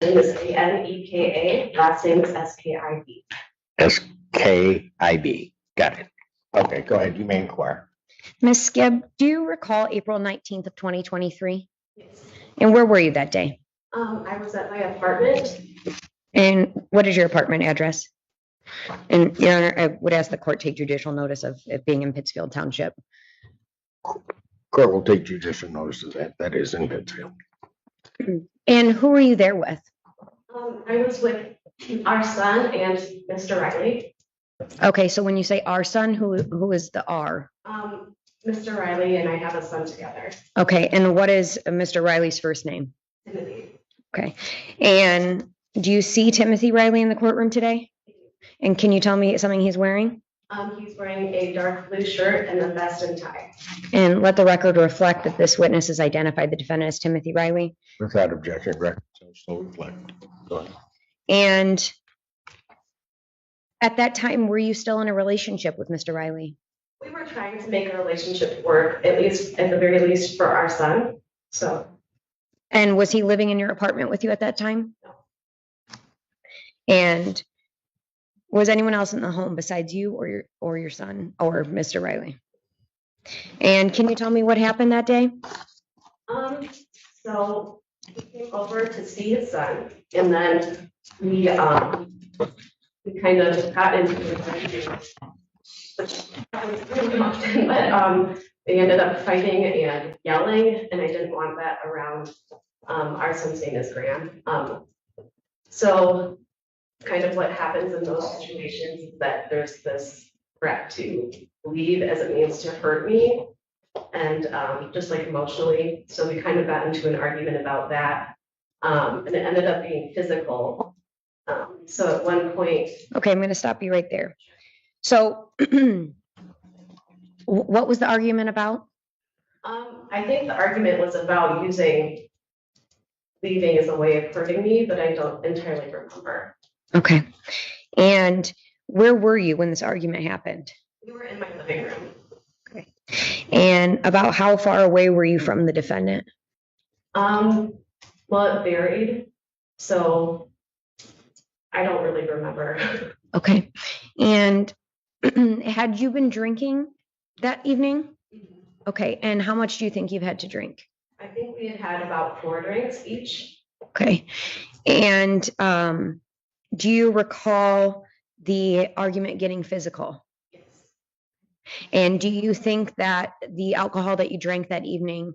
name is Aneka. Last name is Skib. Skib. Got it. Okay, go ahead. You may inquire. Ms. Skib, do you recall April 19th of 2023? Yes. And where were you that day? I was at my apartment. And what is your apartment address? And Your Honor, I would ask the court take judicial notice of it being in Pittsfield Township. Court will take judicial notice of that. That is in Pittsfield. And who were you there with? I was with our son and Mr. Riley. Okay, so when you say our son, who is the R? Mr. Riley and I have a son together. Okay, and what is Mr. Riley's first name? Timothy. Okay, and do you see Timothy Riley in the courtroom today? And can you tell me something he's wearing? He's wearing a dark blue shirt and a vest and tie. And let the record reflect that this witness has identified the defendant as Timothy Riley. Without objection, record so reflect. Go ahead. And at that time, were you still in a relationship with Mr. Riley? We were trying to make a relationship work, at the very least for our son. So. And was he living in your apartment with you at that time? No. And was anyone else in the home besides you or your son or Mr. Riley? And can you tell me what happened that day? So he came over to see his son, and then we kind of got into it, which happens pretty often, but they ended up fighting and yelling, and I didn't want that around our son's name is Graham. So kind of what happens in those situations is that there's this threat to leave as it means to hurt me, and just like emotionally. So we kind of got into an argument about that, and it ended up being physical. So at one point. Okay, I'm going to stop you right there. So what was the argument about? I think the argument was about using leaving as a way of hurting me, but I don't entirely remember. Okay. And where were you when this argument happened? We were in my living room. Okay. And about how far away were you from the defendant? Well, it varied. So I don't really remember. Okay. And had you been drinking that evening? Okay. And how much do you think you've had to drink? I think we had about 4 drinks each. Okay. And do you recall the argument getting physical? Yes. And do you think that the alcohol that you drank that evening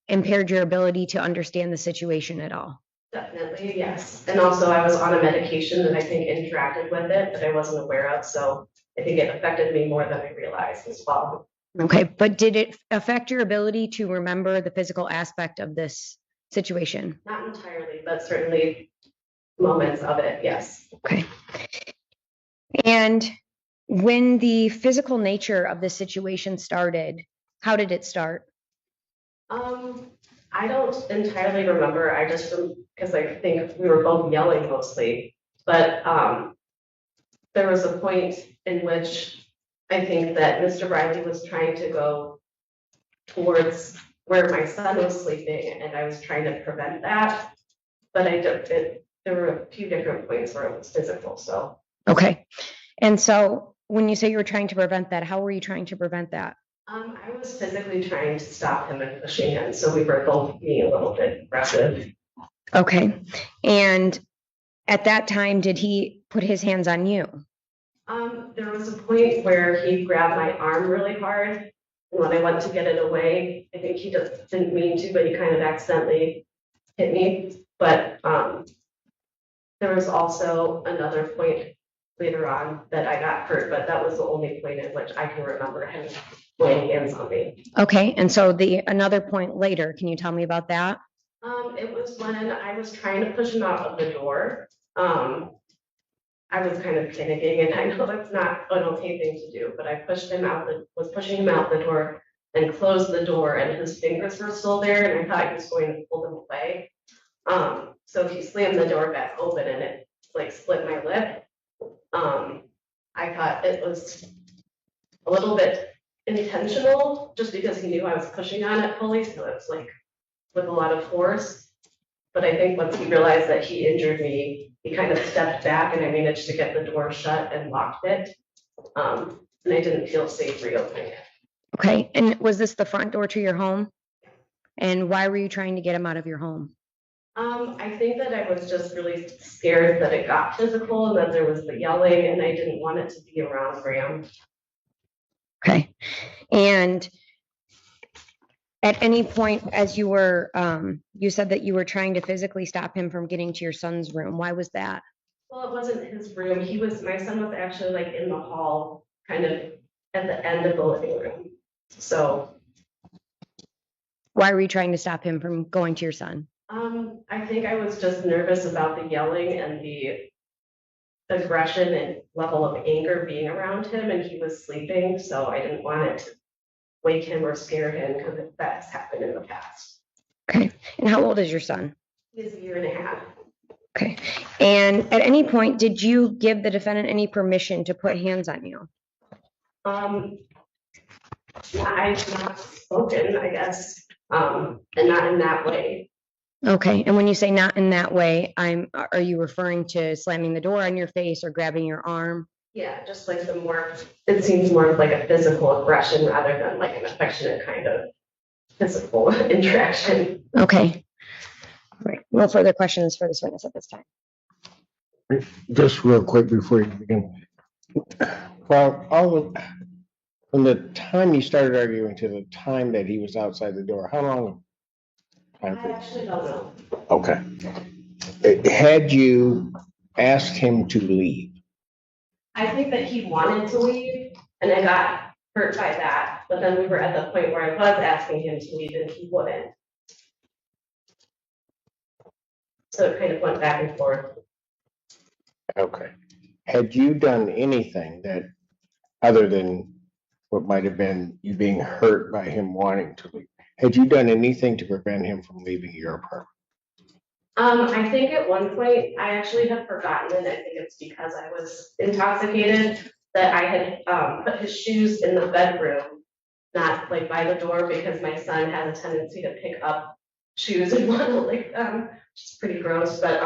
impaired your ability to understand the situation at all? Definitely, yes. And also I was on a medication that I think interacted with it that I wasn't aware of. So I think it affected me more than I realized as well. Okay, but did it affect your ability to remember the physical aspect of this situation? Not entirely, but certainly moments of it, yes. Okay. And when the physical nature of the situation started, how did it start? I don't entirely remember. I just, because I think we were both yelling mostly, but there was a point in which I think that Mr. Riley was trying to go towards where my son was sleeping, and I was trying to prevent that. But there were a few different points where it was physical. So okay. And so when you say you were trying to prevent that, how were you trying to prevent that? I was physically trying to stop him and pushing him, so we were both being a little bit aggressive. Okay. And at that time, did he put his hands on you? There was a point where he grabbed my arm really hard, and when I went to get it away, I think he just didn't mean to, but he kind of accidentally hit me. But there was also another point later on that I got hurt, but that was the only point at which I can remember him laying hands on me. Okay, and so another point later, can you tell me about that? It was when I was trying to push him out of the door. I was kind of panicking, and I know that's not an okay thing to do, but I was pushing him out the door and closed the door, and his fingers were still there, and I thought he was going to pull them away. So he slammed the door back open, and it like split my lip. I thought it was a little bit intentional, just because he knew I was pushing on it fully, so it was like with a lot of force. But I think once he realized that he injured me, he kind of stepped back and I managed to get the door shut and locked it. And I didn't feel safe reopening it. Okay, and was this the front door to your home? And why were you trying to get him out of your home? I think that I was just really scared that it got physical and that there was the yelling and I didn't want it to be around Graham. Okay, and at any point as you were, you said that you were trying to physically stop him from getting to your son's room. Why was that? Well, it wasn't his room. My son was actually like in the hall, kind of at the end of the living room. So. Why were you trying to stop him from going to your son? I think I was just nervous about the yelling and the aggression and level of anger being around him, and he was sleeping, so I didn't want it to wake him or scare him because that's happened in the past. Okay, and how old is your son? He's a year and a half. Okay, and at any point, did you give the defendant any permission to put hands on you? I've not spoken, I guess, and not in that way. Okay, and when you say not in that way, are you referring to slamming the door on your face or grabbing your arm? Yeah, just like it seems more like a physical aggression rather than like an affectionate kind of physical interaction. Okay. All right, no further questions for this witness at this time. Just real quick before you begin. Well, from the time you started arguing to the time that he was outside the door, how long? I actually don't know. Okay. Had you asked him to leave? I think that he wanted to leave and I got hurt by that. But then we were at the point where I was asking him to leave and he wouldn't. So it kind of went back and forth. Okay. Had you done anything that, other than what might have been you being hurt by him wanting to leave, had you done anything to prevent him from leaving your apartment? I think at one point I actually had forgotten, and I think it's because I was intoxicated, that I had put his shoes in the bedroom, not like by the door, because my son has a tendency to pick up shoes and want to lick them, which is pretty gross. But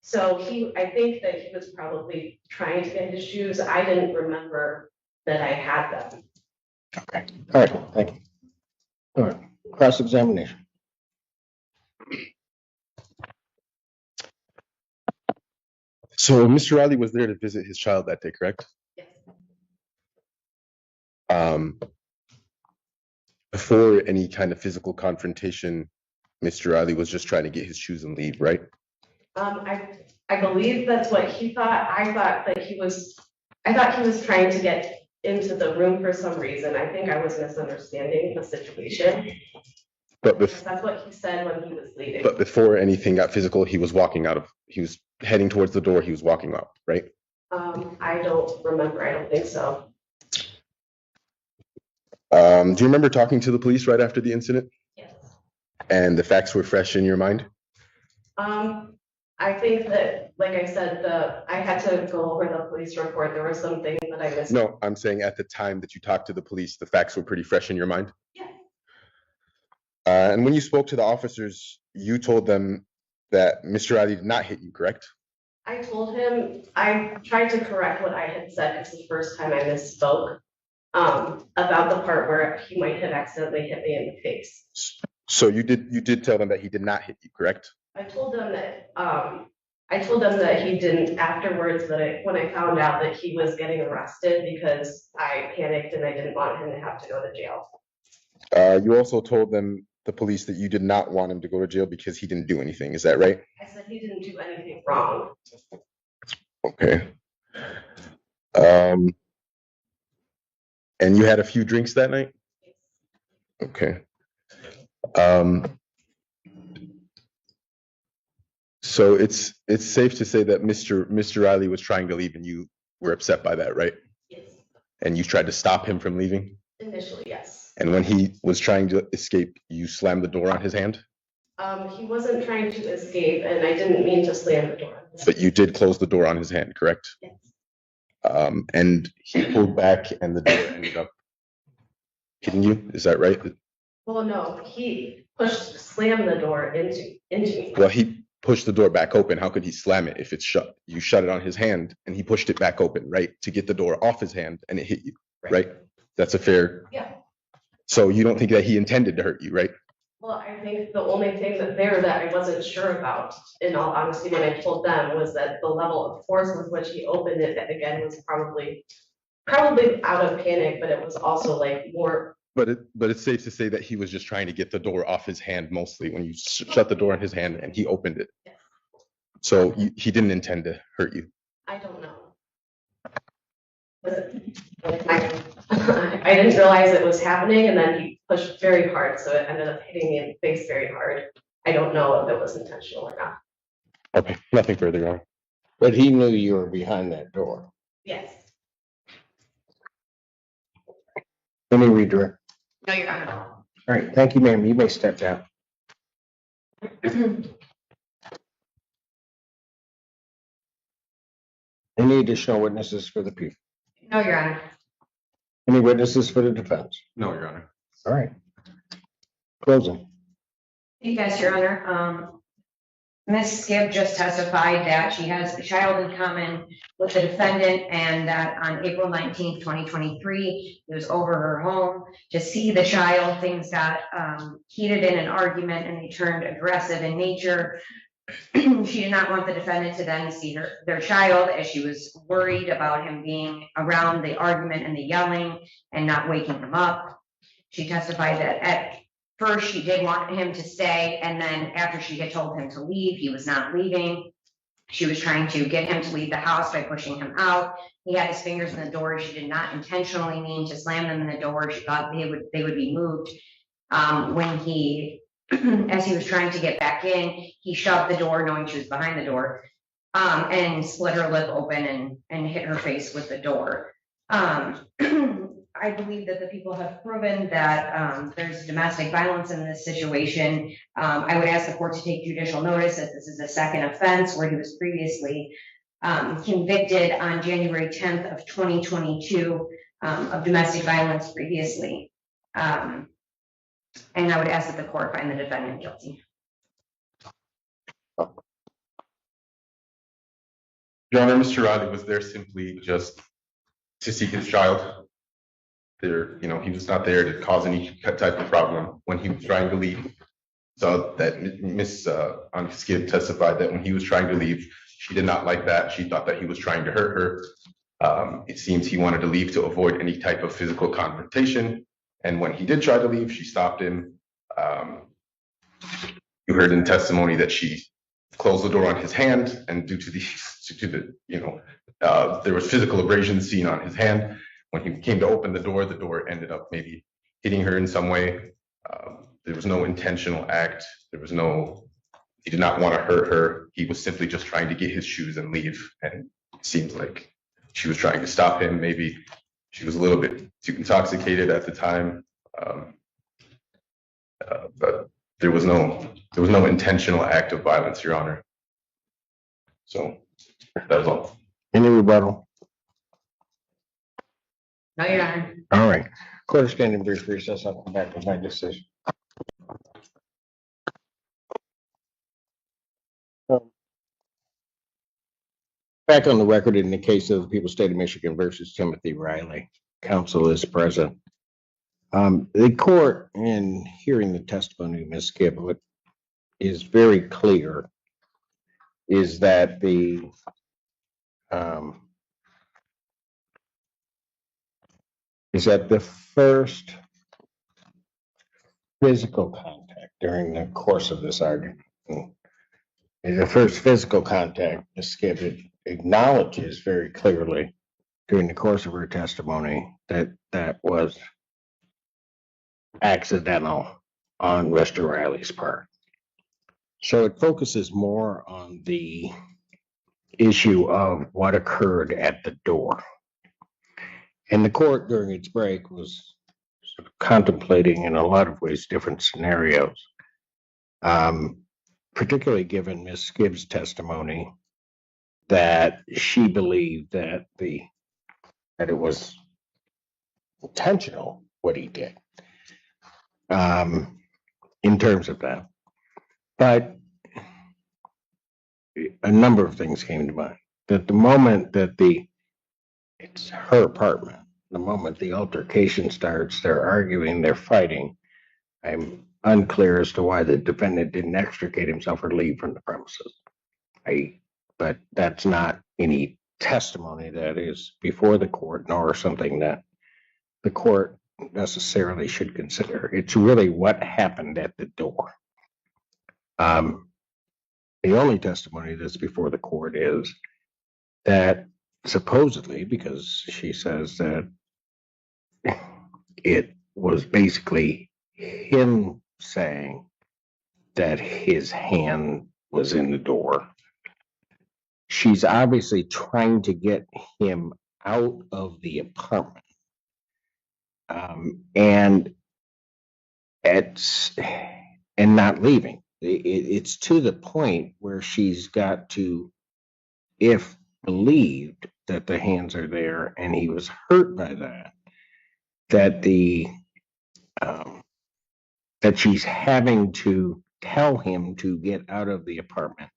so I think that he was probably trying to get his shoes. I didn't remember that I had them. Okay. All right. Thank you. All right. Cross-examination. So Mr. Riley was there to visit his child that day, correct? Yes. Before any kind of physical confrontation, Mr. Riley was just trying to get his shoes and leave, right? I believe that's what he thought. I thought he was trying to get into the room for some reason. I think I was misunderstanding the situation. But That's what he said when he was leaving. But before anything got physical, he was heading towards the door, he was walking out, right? I don't remember. I don't think so. Do you remember talking to the police right after the incident? Yes. And the facts were fresh in your mind? I think that, like I said, I had to go over the police report. There were some things that I missed. No, I'm saying at the time that you talked to the police, the facts were pretty fresh in your mind? Yeah. And when you spoke to the officers, you told them that Mr. Riley did not hit you, correct? I told him, I tried to correct what I had said. It's the first time I misspoke about the part where he might have accidentally hit me in the face. So you did tell them that he did not hit you, correct? I told them that he didn't afterwards, when I found out that he was getting arrested, because I panicked and I didn't want him to have to go to jail. You also told the police that you did not want him to go to jail because he didn't do anything. Is that right? I said he didn't do anything wrong. Okay. And you had a few drinks that night? Okay. So it's safe to say that Mr. Riley was trying to leave and you were upset by that, right? Yes. And you tried to stop him from leaving? Initially, yes. And when he was trying to escape, you slammed the door on his hand? He wasn't trying to escape, and I didn't mean to slam the door. But you did close the door on his hand, correct? Yes. And he pulled back and the door ended up hitting you, is that right? Well, no, he slammed the door into me. Well, he pushed the door back open. How could he slam it if it's shut? You shut it on his hand and he pushed it back open, right? To get the door off his hand and it hit you, right? That's a fair. Yeah. So you don't think that he intended to hurt you, right? Well, I think the only thing that I wasn't sure about, in all honesty, when I told them, was that the level of force with which he opened it, again, was probably out of panic, but it was also like more. But it's safe to say that he was just trying to get the door off his hand mostly when you shut the door in his hand and he opened it. Yes. So he didn't intend to hurt you. I don't know. I didn't realize it was happening, and then he pushed very hard, so it ended up hitting me in the face very hard. I don't know if it was intentional or not. Okay, nothing further, Your Honor. But he knew you were behind that door. Yes. Any redirect? No, Your Honor. All right, thank you, ma'am. You may step down. Any additional witnesses for the people? No, Your Honor. Any witnesses for the defense? No, Your Honor. All right. Closing. Yes, Your Honor. Ms. Skibb just testified that she has a child in common with the defendant and that on April 19th, 2023, it was over her home to see the child. Things got heated in an argument and they turned aggressive in nature. She did not want the defendant to then see their child, as she was worried about him being around the argument and the yelling and not waking him up. She testified that at first she did want him to stay, and then after she had told him to leave, he was not leaving. She was trying to get him to leave the house by pushing him out. He had his fingers in the door. She did not intentionally mean to slam them in the door. She thought they would be moved. When he, as he was trying to get back in, he shoved the door, knowing she was behind the door, and split her lip open and hit her face with the door. I believe that the people have proven that there's domestic violence in this situation. I would ask the court to take judicial notice that this is a second offense where he was previously convicted on January 10th of 2022 of domestic violence previously. And I would ask that the court find the defendant guilty. Your Honor, Mr. Riley was there simply just to seek his child. There, he was not there to cause any type of problem when he was trying to leave. So that Ms. Skibb testified that when he was trying to leave, she did not like that. She thought that he was trying to hurt her. It seems he wanted to leave to avoid any type of physical confrontation. And when he did try to leave, she stopped him. You heard in testimony that she closed the door on his hand, and due to the there was physical abrasion seen on his hand. When he came to open the door ended up maybe hitting her in some way. There was no intentional act. He did not want to hurt her. He was simply just trying to get his shoes and leave. And it seems like she was trying to stop him. Maybe she was a little bit too intoxicated at the time. But there was no intentional act of violence, Your Honor. So that was all. Any rebuttal? No, Your Honor. All right. Court is standing brief recess. I'll come back with my decision. Back on the record in the case of the People's State of Michigan versus Timothy Riley. Counsel is present. The court, in hearing the testimony of Ms. Skibb, what is very clear is that the first physical contact during the course of this argument, the first physical contact, Ms. Skibb acknowledges very clearly during the course of her testimony that was accidental on Mr. Riley's part. So it focuses more on the issue of what occurred at the door. And the court during its break was sort of contemplating in a lot of ways different scenarios, particularly given Ms. Skibb's testimony that she believed that it was intentional what he did. in terms of that. But a number of things came to mind. That the moment that it's her apartment, the moment the altercation starts, they're arguing, they're fighting. I'm unclear as to why the defendant didn't extricate himself or leave from the premises. But that's not any testimony that is before the court, nor something that the court necessarily should consider. It's really what happened at the door. The only testimony that's before the court is that supposedly, because she says that it was basically him saying that his hand was in the door. She's obviously trying to get him out of the apartment. And not leaving. It's to the point where she's got to, if believed that the hands are there and he was hurt by that, that she's having to tell him to get out of the apartment,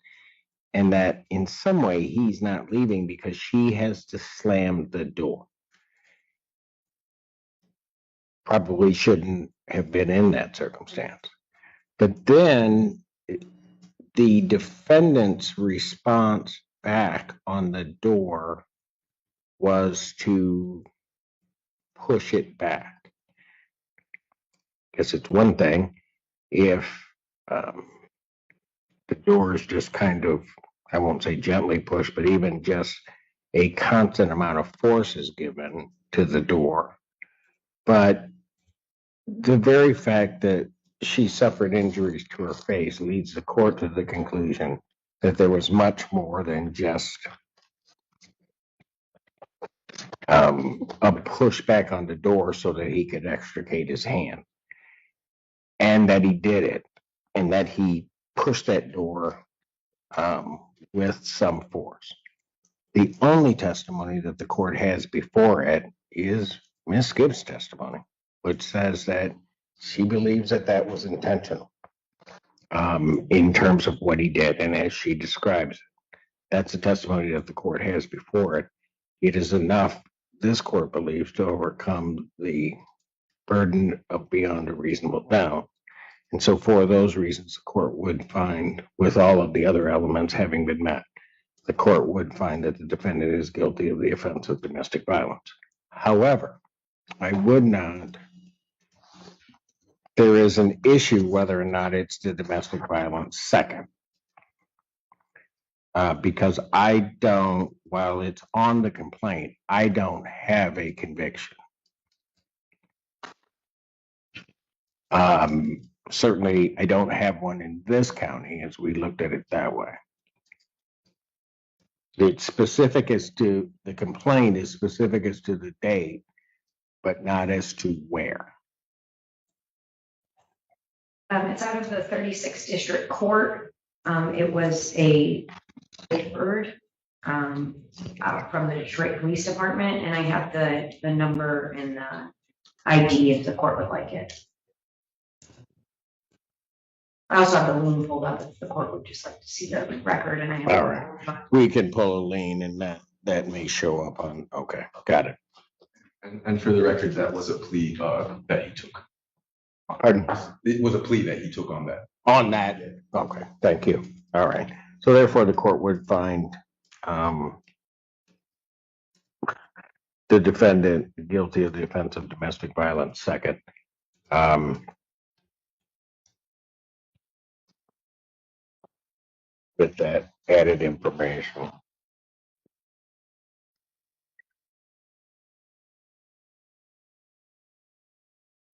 and that in some way he's not leaving because she has to slam the door. Probably shouldn't have been in that circumstance. But then the defendant's response back on the door was to push it back. Because it's one thing if the door is just kind of, I won't say gently pushed, but even just a constant amount of force is given to the door. But the very fact that she suffered injuries to her face leads the court to the conclusion that there was much more than just a pushback on the door so that he could extricate his hand, and that he did it, and that he pushed that door with some force. The only testimony that the court has before it is Miss Gibbs' testimony, which says that she believes that that was intentional in terms of what he did, and as she describes it. That's the testimony that the court has before it. It is enough, this court believes, to overcome the burden of beyond a reasonable doubt. And so for those reasons, the court would find, with all of the other elements having been met, the court would find that the defendant is guilty of the offense of domestic violence. However, I would not, there is an issue whether or not it's the domestic violence second. Because I don't, while it's on the complaint, I don't have a conviction. Certainly, I don't have one in this county as we looked at it that way. It's specific as to, the complaint is specific as to the date, but not as to where. It's out of the 36th District Court. It was a referred from the Detroit Police Department, and I have the number and the ID if the court would like it. I also have the lien pulled up if the court would just like to see the record, and I have. All right. We can pull a lien, and that may show up on, okay, got it. And for the record, that was a plea that he took. Pardon? It was a plea that he took on that. On that, okay, thank you. All right. So therefore, the court would find the defendant guilty of the offense of domestic violence second. With that added information.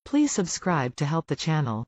Please subscribe to help the channel.